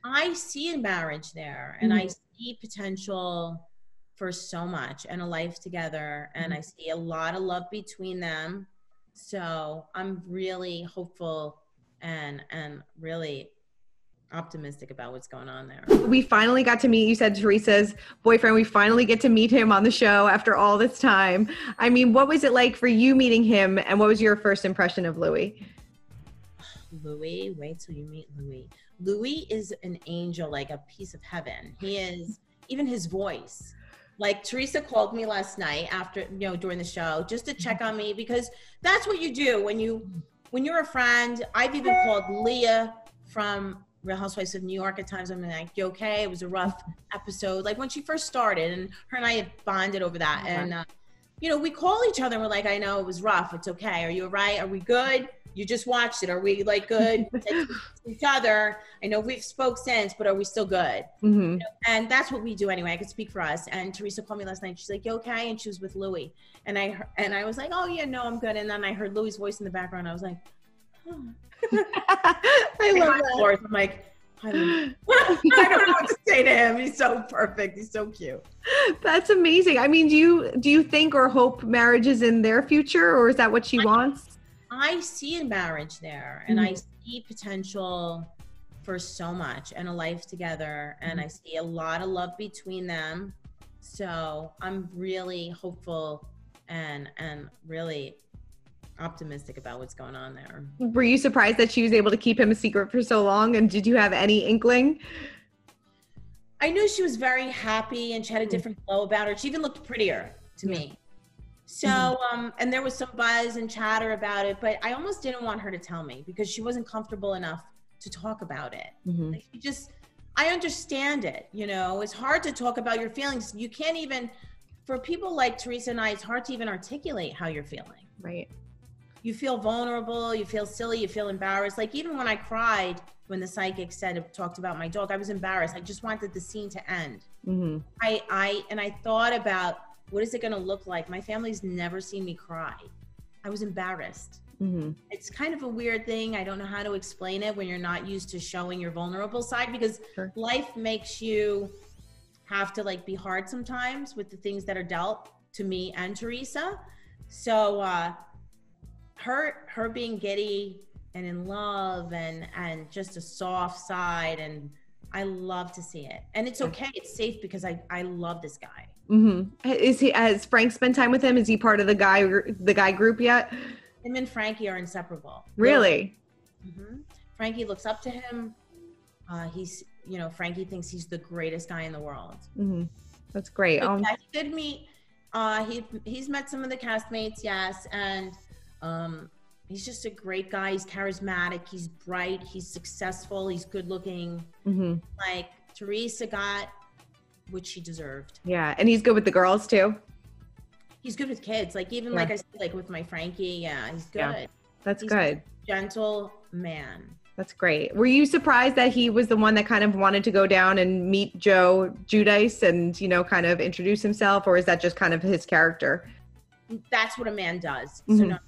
I see a marriage there, and I see potential for so much and a life together, and I see a lot of love between them. So I'm really hopeful and really optimistic about what's going on there. We finally got to meet, you said, Teresa's boyfriend. We finally get to meet him on the show after all this time. I mean, what was it like for you meeting him, and what was your first impression of Louie? Louie, wait till you meet Louie. Louie is an angel, like a piece of heaven. He is, even his voice. Like Teresa called me last night after, during the show, just to check on me, because that's what you do when you're a friend. I've even called Leah from Real Housewives of New York at times. I'm like, you okay? It was a rough episode. Like when she first started, and her and I had bonded over that. And, we call each other and we're like, I know it was rough. It's okay. Are you all right? Are we good? You just watched it. Are we like good? Each other. I know we've spoke since, but are we still good? And that's what we do anyway. I could speak for us. And Teresa called me last night. She's like, you okay? And she was with Louie. And I was like, oh yeah, no, I'm good. And then I heard Louie's voice in the background. I was like, oh. I love that. I'm like, I don't know what to say to him. He's so perfect. He's so cute. That's amazing. I mean, do you think or hope marriage is in their future, or is that what she wants? I see a marriage there, and I see potential for so much and a life together, and I see a lot of love between them. So I'm really hopeful and really optimistic about what's going on there. Were you surprised that she was able to keep him a secret for so long? And did you have any inkling? I knew she was very happy, and she had a different glow about her. She even looked prettier to me. So, and there was some buzz and chatter about it, but I almost didn't want her to tell me because she wasn't comfortable enough to talk about it. Like I understand it, it's hard to talk about your feelings. You can't even, for people like Teresa and I, it's hard to even articulate how you're feeling. Right. You feel vulnerable, you feel silly, you feel embarrassed. Like even when I cried, when the psychic talked about my dog, I was embarrassed. I just wanted the scene to end. I thought about, what is it going to look like? My family's never seen me cry. I was embarrassed. It's kind of a weird thing. I don't know how to explain it when you're not used to showing your vulnerable side, because life makes you have to be hard sometimes with the things that are dealt to me and Teresa. So her being giddy and in love and just a soft side, and I love to see it. And it's okay. It's safe because I love this guy. Has Frank spent time with him? Is he part of the guy group yet? Him and Frankie are inseparable. Really? Frankie looks up to him. He's, Frankie thinks he's the greatest guy in the world. That's great. He did meet, he's met some of the castmates, yes. And he's just a great guy. He's charismatic. He's bright. He's successful. He's good looking. Like Teresa got what she deserved. Yeah. And he's good with the girls too. He's good with kids. Like even like I said, with my Frankie. Yeah, he's good. Yeah. He's good. A gentle man. That's great. Were you surprised that he was the one that kind of wanted to go down and meet Joe Giudice and, kind of introduce himself, or is that just kind of his character? That's what a man does. So no,